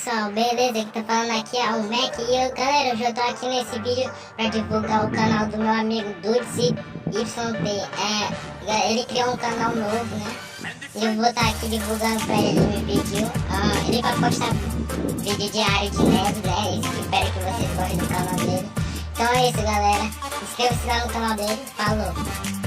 pessoal, beleza? Aqui tá falando aqui é o Mac e galera, eu já tô aqui nesse vídeo pra divulgar o canal do meu amigo Dudzy YT. Ele criou um canal novo, né? E eu vou estar aqui divulgando pra ele, me pediu. Ele vai postar vídeo diário de Nerd, né? Espero que vocês gostem do canal dele. Então é isso, galera. Inscreva-se lá no canal dele. Falou!